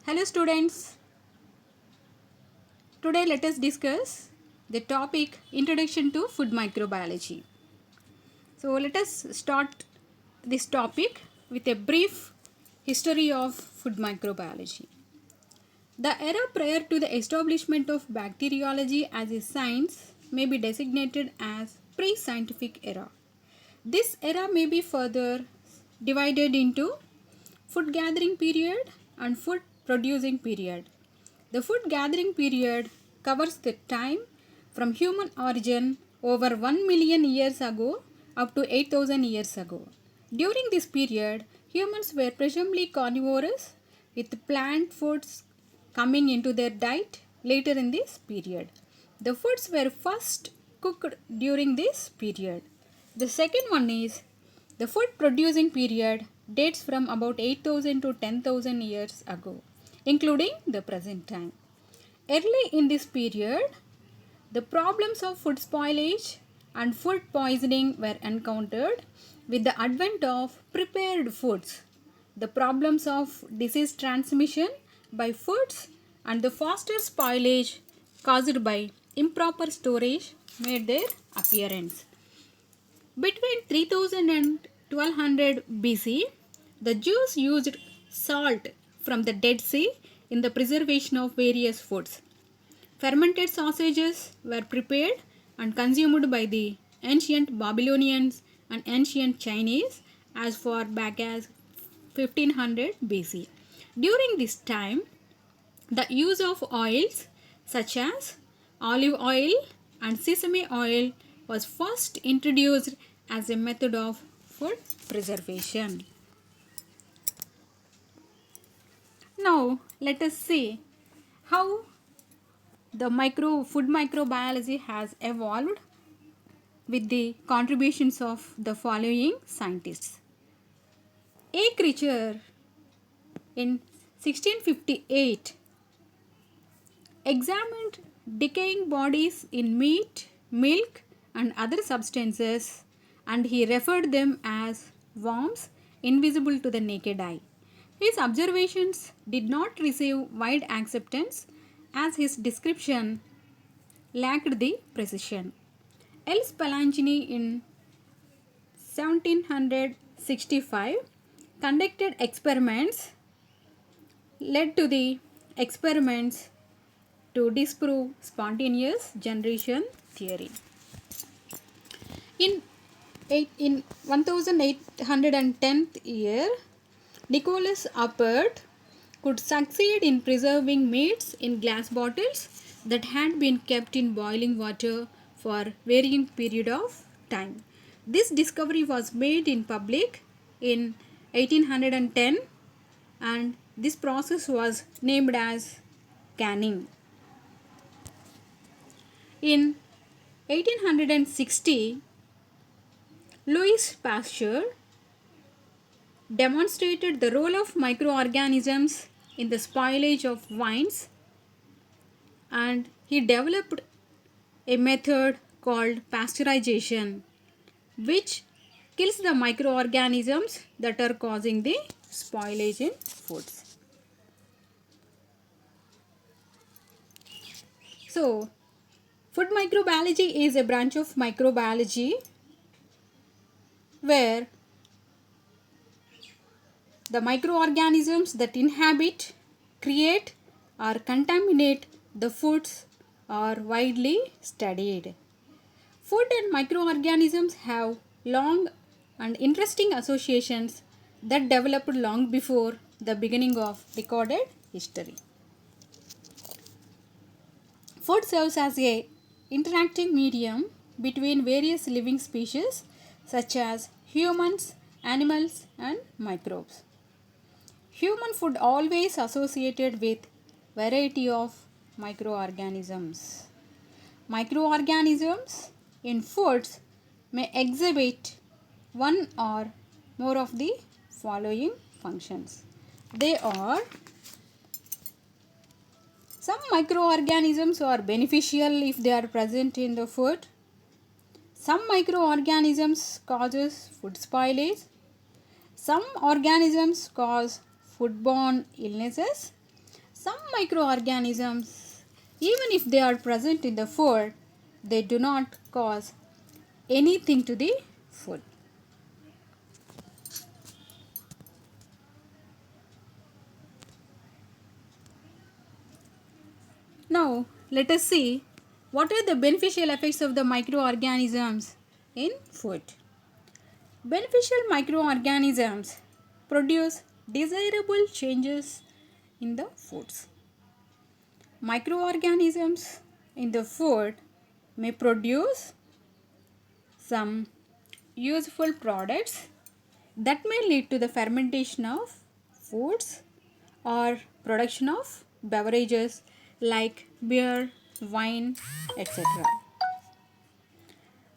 Hello students, today let us discuss the topic Introduction to Food Microbiology. So let us start this topic with a brief history of food microbiology. The era prior to the establishment of bacteriology as a science may be designated as pre-scientific era. This era may be further divided into food gathering period and food producing period. The food gathering period covers the time from human origin over 1 million years ago up to 8,000 years ago. During this period, humans were presumably carnivorous with plant foods coming into their diet later in this period. The foods were first cooked during this period. The second one is the food producing period dates from about 8,000 to 10,000 years ago, including the present time. Early in this period, the problems of food spoilage and food poisoning were encountered with the advent of prepared foods. The problems of disease transmission by foods and the faster spoilage caused by improper storage made their appearance. Between 3000 and 1200 BC, the Jews used salt from the Dead Sea in the preservation of various foods. Fermented sausages were prepared and consumed by the ancient Babylonians and ancient Chinese as far back as 1500 BC. During this time, the use of oils such as olive oil and sesame oil was first introduced as a method of food preservation. Now let us see how the food microbiology has evolved with the contributions of the following scientists. A. Creature in 1658 examined decaying bodies in meat, milk and other substances, and he referred them as worms invisible to the naked eye. His observations did not receive wide acceptance as his description lacked the precision. L. Spallanzani in 1765 conducted experiments led to the experiments to disprove spontaneous generation theory. In 1810th year, Nicholas Appert could succeed in preserving meats in glass bottles that had been kept in boiling water for varying period of time. This discovery was made in public in 1810 and this process was named as canning. In 1860, Louis Pasteur demonstrated the role of microorganisms in the spoilage of wines, and he developed a method called pasteurization which kills the microorganisms that are causing the spoilage in foods. So, food microbiology is a branch of microbiology where the microorganisms that inhabit, create or contaminate the foods are widely studied. Food and microorganisms have long and interesting associations that developed long before the beginning of recorded history. Food serves as a interacting medium between various living species such as humans, animals and microbes. Human food always associated with variety of microorganisms. Microorganisms in foods may exhibit one or more of the following functions. They are: some microorganisms are beneficial if they are present in the food. Some microorganisms causes food spoilage. Some organisms cause foodborne illnesses. Some microorganisms, even if they are present in the food, they do not cause anything to the food. Now, let us see what are the beneficial effects of the microorganisms in food. Beneficial microorganisms produce desirable changes in the foods. Microorganisms in the food may produce some useful products that may lead to the fermentation of foods or production of beverages like beer, wine, etc.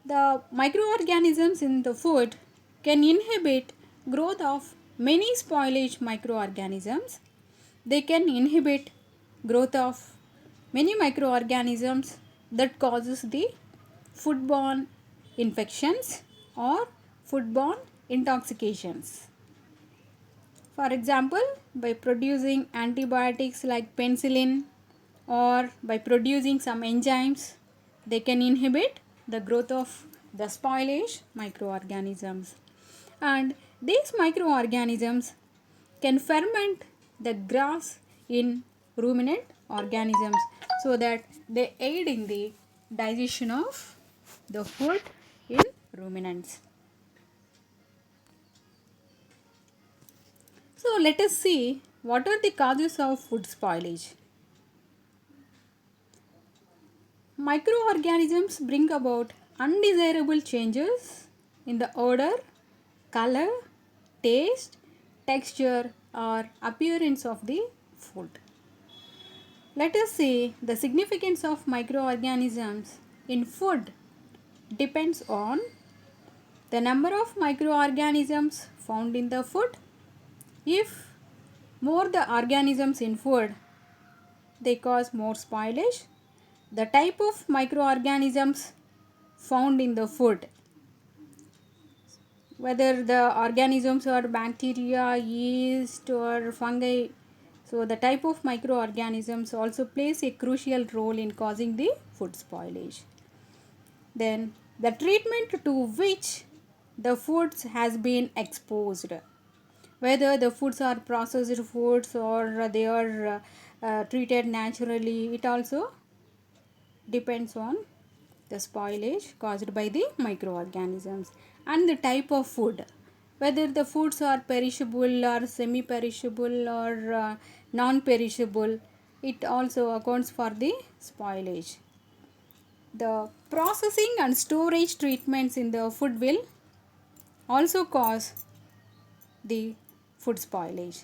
The microorganisms in the food can inhibit growth of many spoilage microorganisms. They can inhibit growth of many microorganisms that causes the foodborne infections or foodborne intoxications. For example, by producing antibiotics like penicillin or by producing some enzymes, they can inhibit the growth of the spoilage microorganisms. And these microorganisms can ferment the grass in ruminant organisms so that they aid in the digestion of the food in ruminants. So let us see what are the causes of food spoilage. Microorganisms bring about undesirable changes in the odor, color, taste, texture or appearance of the food. Let us see the significance of microorganisms in food depends on the number of microorganisms found in the food. If more the organisms in food, they cause more spoilage. The type of microorganisms found in the food, whether the organisms are bacteria, yeast or fungi, so the type of microorganisms also plays a crucial role in causing the food spoilage. Then the treatment to which the foods has been exposed, whether the foods are processed foods or they are treated naturally, it also depends on the spoilage caused by the microorganisms. And the type of food, whether the foods are perishable or semi perishable or non perishable, it also accounts for the spoilage. The processing and storage treatments in the food will also cause the food spoilage.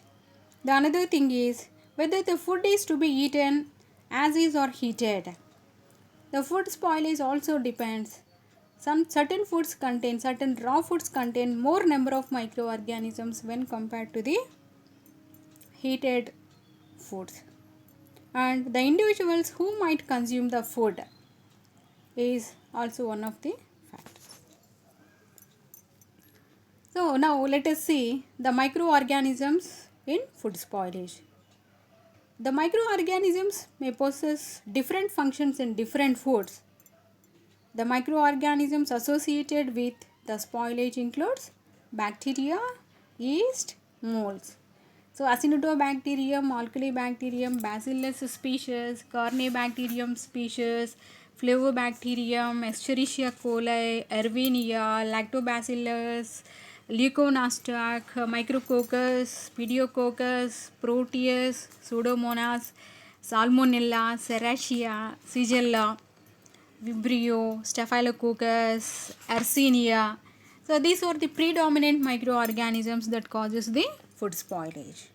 The another thing is whether the food is to be eaten as is or heated. The food spoilage also depends. Some certain raw foods contain more number of microorganisms when compared to the heated foods. And the individuals who might consume the food is also one of the factors. So now let us see the microorganisms in food spoilage. The microorganisms may possess different functions in different foods. The microorganisms associated with the spoilage includes bacteria, yeast, molds. So Acinetobacterium, Alkalibacterium, Bacillus species, Corynebacterium species, Flavobacterium, Escherichia coli, Erwinia, Lactobacillus, Leuconostoc, Micrococcus, Pediococcus, Proteus, Pseudomonas, Salmonella, Serratia, Shigella, Vibrio, Staphylococcus, Yersinia. So these are the predominant microorganisms that causes the food spoilage.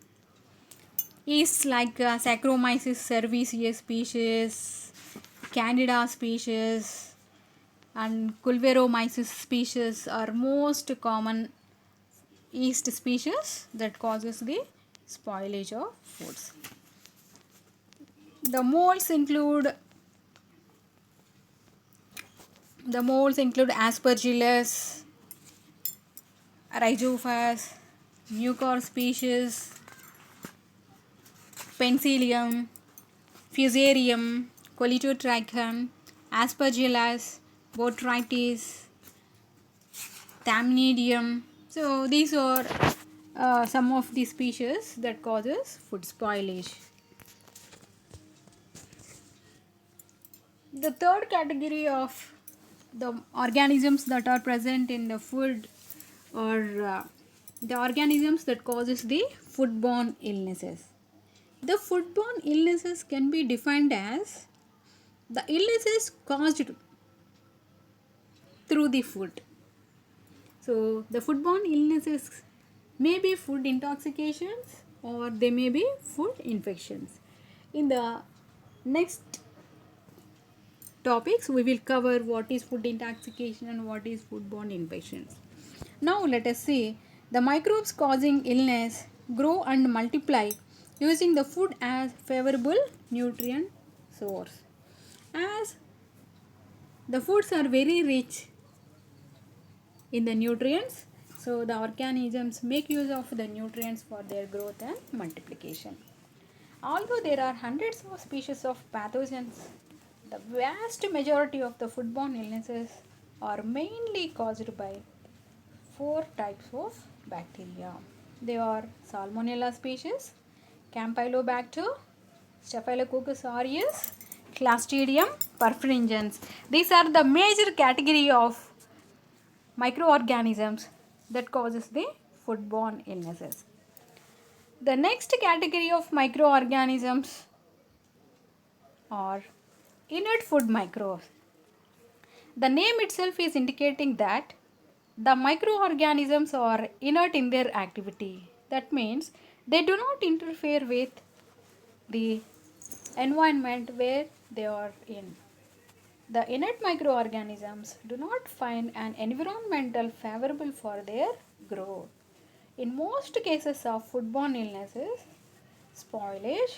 Yeasts like Saccharomyces cerevisiae species, Candida species and Culveromyces species are most common yeast species that causes the spoilage of foods. The molds include Aspergillus, Rhizophus, Mucor species, Penicillium, Fusarium, Colitotrichum, Aspergillus, Botrytis, Thamnidium. So these are some of the species that causes food spoilage. The third category of the organisms that are present in the food are the organisms that causes the foodborne illnesses. The foodborne illnesses can be defined as the illnesses caused through the food. So the foodborne illnesses may be food intoxications or they may be food infections. In the next topics we will cover what is food intoxication and what is foodborne infections. Now let us see the microbes causing illness grow and multiply using the food as favorable nutrient source. As the foods are very rich in the nutrients, so the organisms make use of the nutrients for their growth and multiplication. Although there are hundreds of species of pathogens, the vast majority of the foodborne illnesses are mainly caused by four types of bacteria. They are Salmonella species, Campylobacter, Staphylococcus aureus, Clostridium perfringens. These are the major category of microorganisms that causes the foodborne illnesses. The next category of microorganisms are inert food microbes. The name itself is indicating that the microorganisms are inert in their activity. That means they do not interfere with the environment where they are in. The inert microorganisms do not find an environmental favorable for their growth. In most cases of foodborne illnesses, spoilage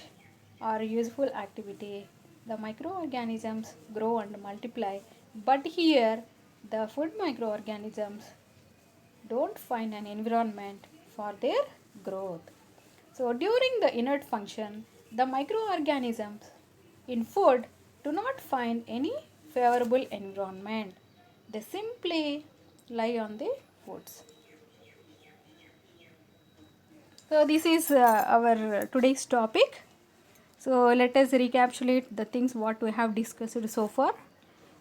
or useful activity, the microorganisms grow and multiply, but here the food microorganisms don't find an environment for their growth. So during the inert function, the microorganisms in food do not find any favorable environment. They simply lie on the foods. So this is our today's topic. So let us recapitulate the things what we have discussed so far.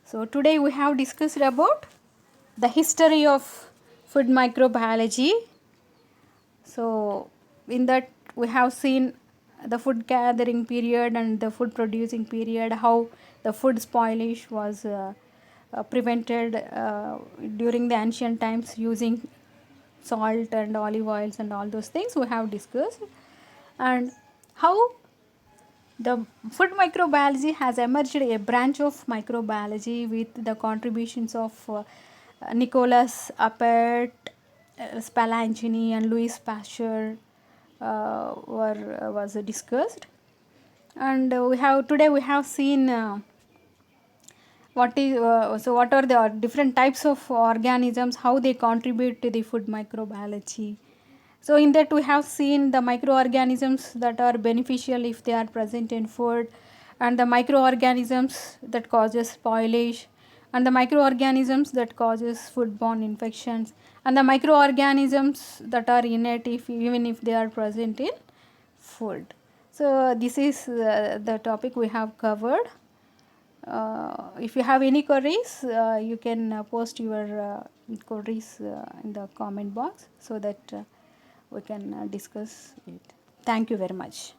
So today we have discussed about the history of food microbiology. So in that we have seen the food gathering period and the food producing period, how the food spoilage was prevented during the ancient times using salt and olive oils and all those things we have discussed, and how the food microbiology has emerged a branch of microbiology with the contributions of Nicholas Appert, Spallanzani and Louis Pasteur was discussed, and we have seen what are the different types of organisms, how they contribute to the food microbiology. So in that we have seen the microorganisms that are beneficial if they are present in food, and the microorganisms that causes spoilage, and the microorganisms that causes foodborne infections, and the microorganisms that are innate even if they are present in food. So this is the topic we have covered. If you have any queries, you can post your queries in the comment box so that we can discuss it. Thank you very much.